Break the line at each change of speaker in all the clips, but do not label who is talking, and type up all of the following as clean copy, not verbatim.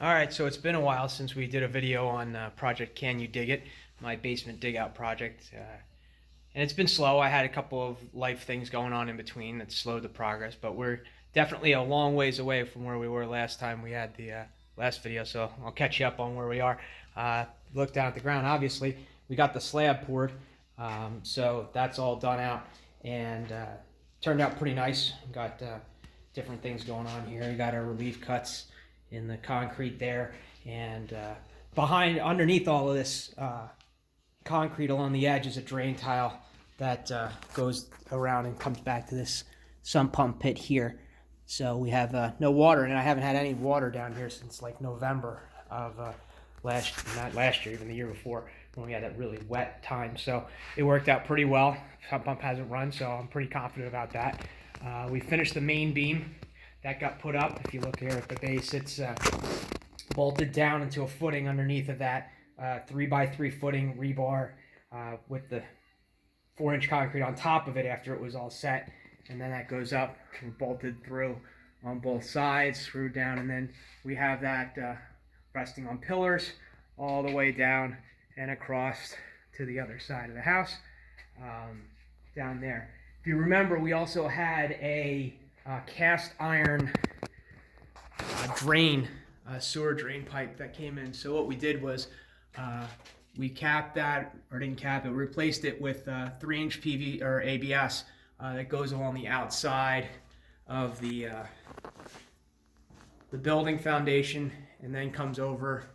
All right, so it's been a while since we did a video on Project Can You Dig It, my basement dig out project. And it's been slow. I had a couple of life things going on in between that slowed the progress, but we're definitely a long ways away from where we were last time we had the last video, so I'll catch you up on where we are. Look down at the ground. Obviously, we got the slab poured, so that's all done out and turned out pretty nice. Got different things going on here. We got our relief cuts in the concrete there, and underneath all of this concrete along the edge is a drain tile that goes around and comes back to this sump pump pit here. So we have no water, and I haven't had any water down here since like November of not last year, even the year before, when we had that really wet time. So it worked out pretty well. Sump pump hasn't run, so I'm pretty confident about that. We finished the main beam. That got put up. If you look here at the base, it's bolted down into a footing underneath of that 3x3 footing rebar with the 4-inch concrete on top of it after it was all set. And then that goes up and bolted through on both sides, screwed down, and then we have that resting on pillars all the way down and across to the other side of the house down there. If you remember, we also had a cast iron sewer drain pipe that came in. So what we did was we capped that, or didn't cap it, replaced it with 3-inch PV or ABS that goes along the outside of the building foundation, and then comes over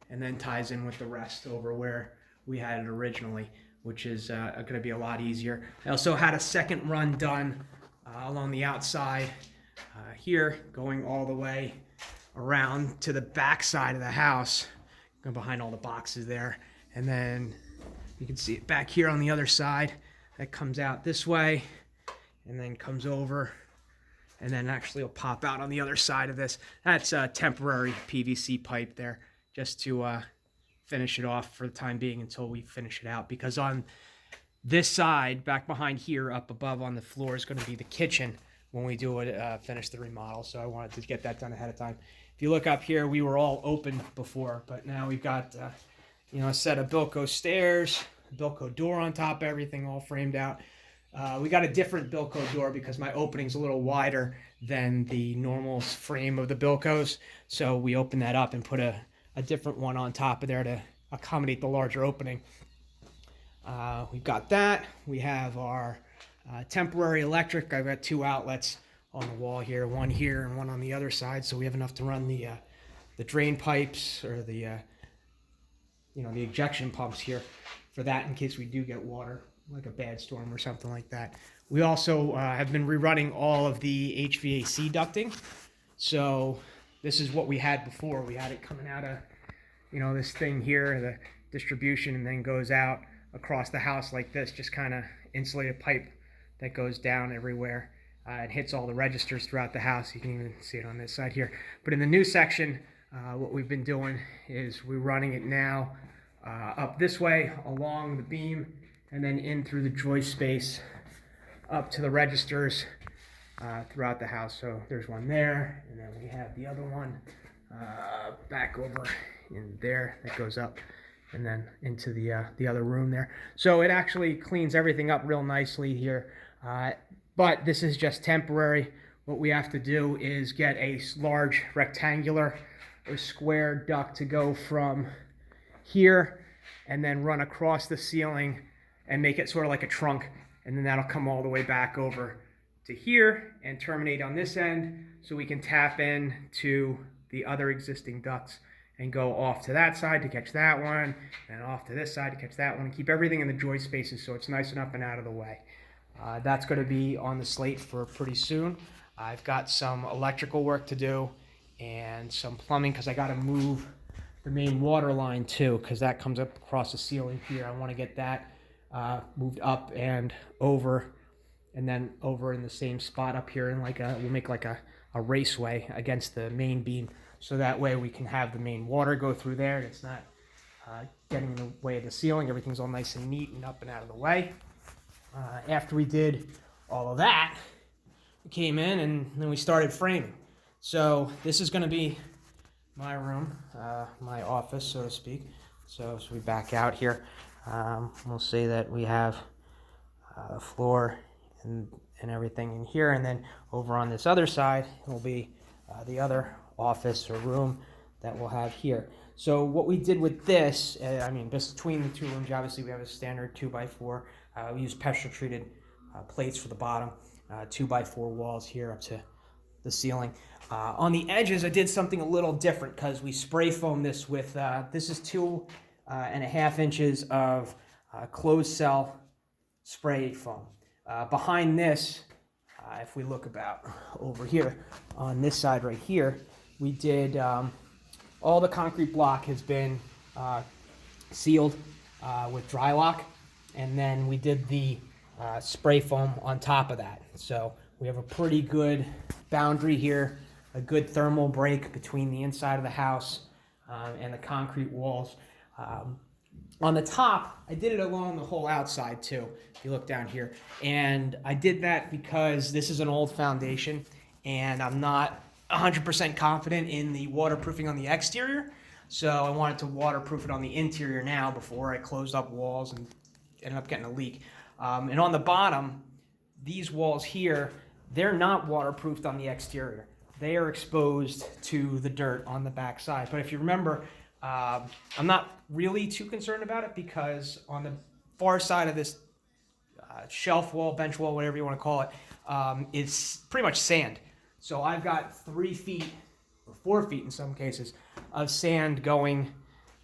and then ties in with the rest over where we had it originally, which is going to be a lot easier. I also had a second run done along the outside here, going all the way around to the back side of the house, going behind all the boxes there, and then you can see it back here on the other side. That comes out this way and then comes over, and then actually will pop out on the other side of this. That's a temporary PVC pipe there, just to finish it off for the time being until we finish it out, because on this side, back behind here, up above on the floor, is going to be the kitchen when we do it, finish the remodel. So I wanted to get that done ahead of time. If you look up here, we were all open before, but now we've got a set of Bilco stairs, Bilco door on top, everything all framed out. We got a different Bilco door because my opening's a little wider than the normal frame of the Bilcos. So we opened that up and put a different one on top of there to accommodate the larger opening. We've got that. We have our temporary electric. I've got 2 outlets on the wall here, one here and one on the other side, so we have enough to run the drain pipes, or the the ejection pumps here for that in case we do get water, like a bad storm or something like that. We also have been rerunning all of the HVAC ducting. So this is what we had before. We had it coming out of this thing here, the distribution, and then goes out across the house like this, just kind of insulated pipe that goes down everywhere. It hits all the registers throughout the house. You can even see it on this side here. But in the new section, what we've been doing is we're running it now up this way along the beam, and then in through the joist space up to the registers throughout the house. So there's one there, and then we have the other one back over in there that goes up and then into the other room there. So it actually cleans everything up real nicely here. But this is just temporary. What we have to do is get a large rectangular or square duct to go from here and then run across the ceiling and make it sort of like a trunk. And then that'll come all the way back over to here and terminate on this end, so we can tap in to the other existing ducts and go off to that side to catch that one, and off to this side to catch that one, and keep everything in the joist spaces so it's nice and up and out of the way. That's going to be on the slate for pretty soon. I've got some electrical work to do and some plumbing, because I got to move the main water line too, because that comes up across the ceiling here. I want to get that moved up and over, and then over in the same spot up here, and we'll make like a raceway against the main beam, so that way we can have the main water go through there and it's not getting in the way of the ceiling. Everything's all nice and neat and up and out of the way. After we did all of that, we came in and then we started framing. So this is going to be my room, my office, so to speak. So as we back out here, we'll see that we have the floor and everything in here, and then over on this other side will be the other office or room that we'll have here. So what we did with this, I mean, just between the two rooms, obviously we have a standard 2x4. We use pressure treated plates for the bottom, 2x4 walls here up to the ceiling. On the edges, I did something a little different because we spray foam this with, this is 2.5 inches of closed cell spray foam. Behind this, if we look about over here, on this side right here, we did, all the concrete block has been sealed with Drylok, and then we did the spray foam on top of that. So we have a pretty good boundary here, a good thermal break between the inside of the house and the concrete walls. On the top, I did it along the whole outside too, if you look down here. And I did that because this is an old foundation and I'm not 100% confident in the waterproofing on the exterior. So I wanted to waterproof it on the interior now before I closed up walls and ended up getting a leak. And on the bottom, these walls here, they're not waterproofed on the exterior. They are exposed to the dirt on the back side. But if you remember, I'm not really too concerned about it because on the far side of this shelf wall, bench wall, whatever you want to call it, it's pretty much sand. So I've got 3 feet or 4 feet in some cases of sand going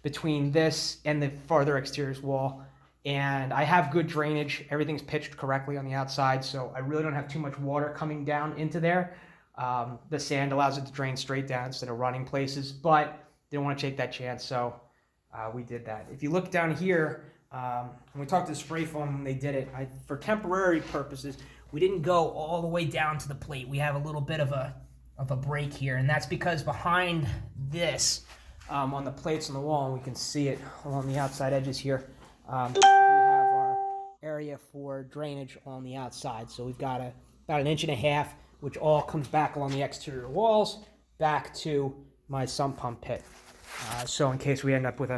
between this and the farther exterior wall. And I have good drainage. Everything's pitched correctly on the outside, so I really don't have too much water coming down into there. The sand allows it to drain straight down instead of running places, but didn't want to take that chance, so we did that. If you look down here, when we talked to Spray Foam when they did it, for temporary purposes, we didn't go all the way down to the plate. We have a little bit of a break here, and that's because behind this, on the plates on the wall, and we can see it along the outside edges here, we have our area for drainage on the outside. So we've got about 1.5 inches, which all comes back along the exterior walls, back to my sump pump pit. So in case we end up with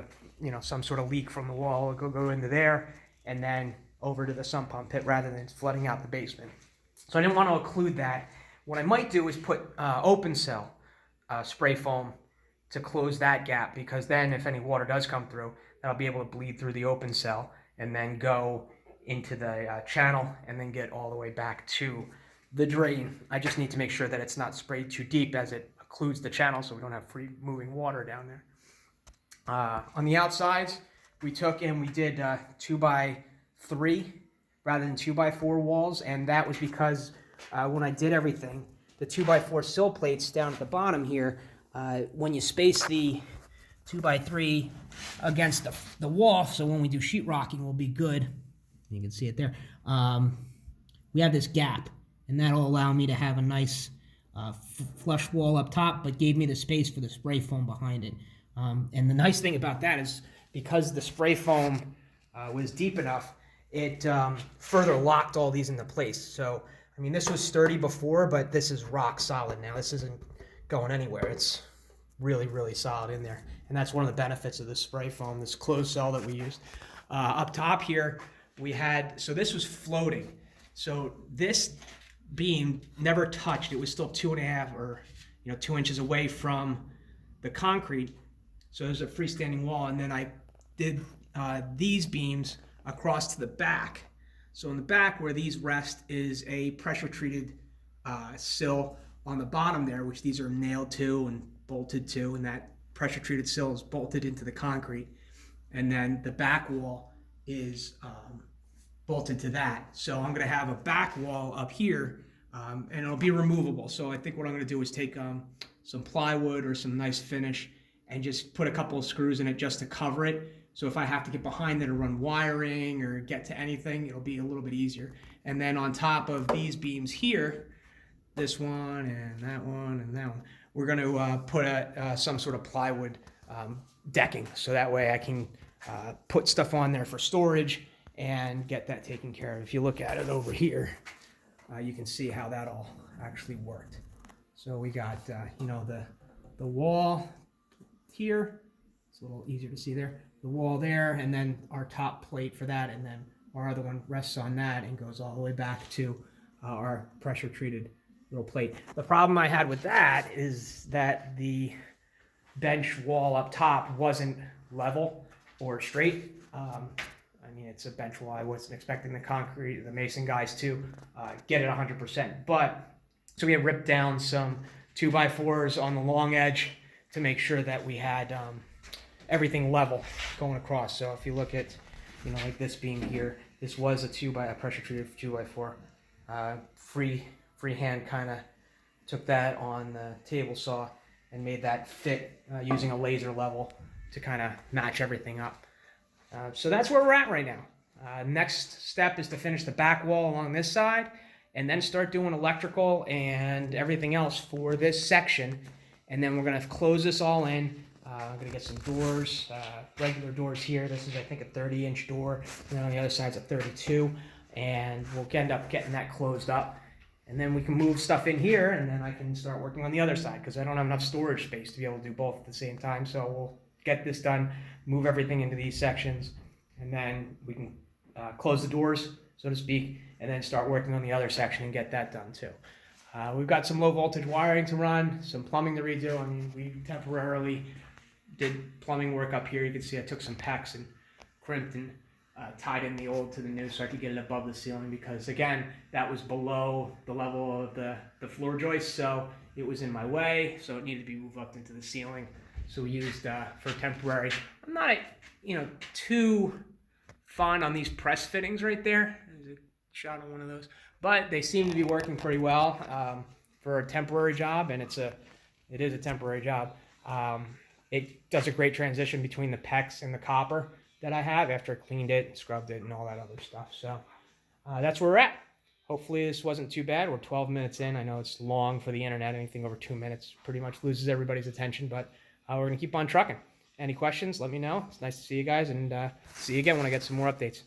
some sort of leak from the wall, it'll go into there and then over to the sump pump pit rather than flooding out the basement. So I didn't want to include that. What I might do is put open cell spray foam to close that gap, because then if any water does come through, that'll be able to bleed through the open cell and then go into the channel and then get all the way back to the drain. I just need to make sure that it's not sprayed too deep as it occludes the channel so we don't have free moving water down there. On the outsides, we took and we did 2x3 rather than 2x4 walls, and that was because when I did everything, the 2x4 sill plates down at the bottom here, when you space the 2x3 against the wall, so when we do sheetrocking, we'll be good. You can see it there. We have this gap, and that'll allow me to have a nice flush wall up top, but gave me the space for the spray foam behind it. And the nice thing about that is because the spray foam was deep enough, it further locked all these into place. So, I mean, this was sturdy before, but this is rock solid now. This isn't going anywhere. It's really, really solid in there. And that's one of the benefits of the spray foam, this closed cell that we used. Up top here, we had, so this was floating. So this beam never touched. It was still 2.5 or 2 inches away from the concrete. So there's a freestanding wall, and then I did these beams across to the back. So in the back where these rest is a pressure treated sill on the bottom there, which these are nailed to and bolted to, and that pressure treated sill is bolted into the concrete. And then the back wall is bolted to that. So I'm gonna have a back wall up here, and it'll be removable. So I think what I'm gonna do is take some plywood or some nice finish and just put a couple of screws in it just to cover it. So if I have to get behind it or run wiring or get to anything, it'll be a little bit easier. And then on top of these beams here, this one and that one, we're going to put some sort of plywood decking. So that way I can put stuff on there for storage and get that taken care of. If you look at it over here, you can see how that all actually worked. So we got, the wall here. It's a little easier to see there. The wall there, and then our top plate for that, and then our other one rests on that and goes all the way back to our pressure treated little plate. The problem I had with that is that the bench wall up top wasn't level or straight. I mean, it's a bench wall. I wasn't expecting the mason guys to get it 100%. But so we had ripped down some 2x4s on the long edge to make sure that we had everything level going across. So if you look at, you know, like this beam here, this was a pressure treated 2x4. Freehand kind of took that on the table saw and made that fit using a laser level to kind of match everything up. So that's where we're at right now. Next step is to finish the back wall along this side and then start doing electrical and everything else for this section. And then we're going to close this all in. I'm going to get some doors, regular doors here. This is, I think, a 30-inch door. And then on the other side's a 32. And we'll end up getting that closed up. And then we can move stuff in here, and then I can start working on the other side because I don't have enough storage space to be able to do both at the same time. So we'll get this done, move everything into these sections, and then we can close the doors, so to speak, and then start working on the other section and get that done too. We've got some low voltage wiring to run, some plumbing to redo. I mean, we temporarily did plumbing work up here. You can see I took some PEX and crimped and tied in the old to the new so I could get it above the ceiling because, again, that was below the level of the floor joist, so it was in my way, so it needed to be moved up into the ceiling. So we used for temporary. I'm not, too fond on these press fittings right there. There's a shot on one of those, but they seem to be working pretty well for a temporary job, and it is a temporary job. It does a great transition between the PEX and the copper that I have after I cleaned it, scrubbed it, and all that other stuff. So that's where we're at. Hopefully this wasn't too bad. We're 12 minutes in. I know it's long for the internet. Anything over 2 minutes pretty much loses everybody's attention, but we're going to keep on trucking. Any questions, let me know. It's nice to see you guys, and see you again when I get some more updates.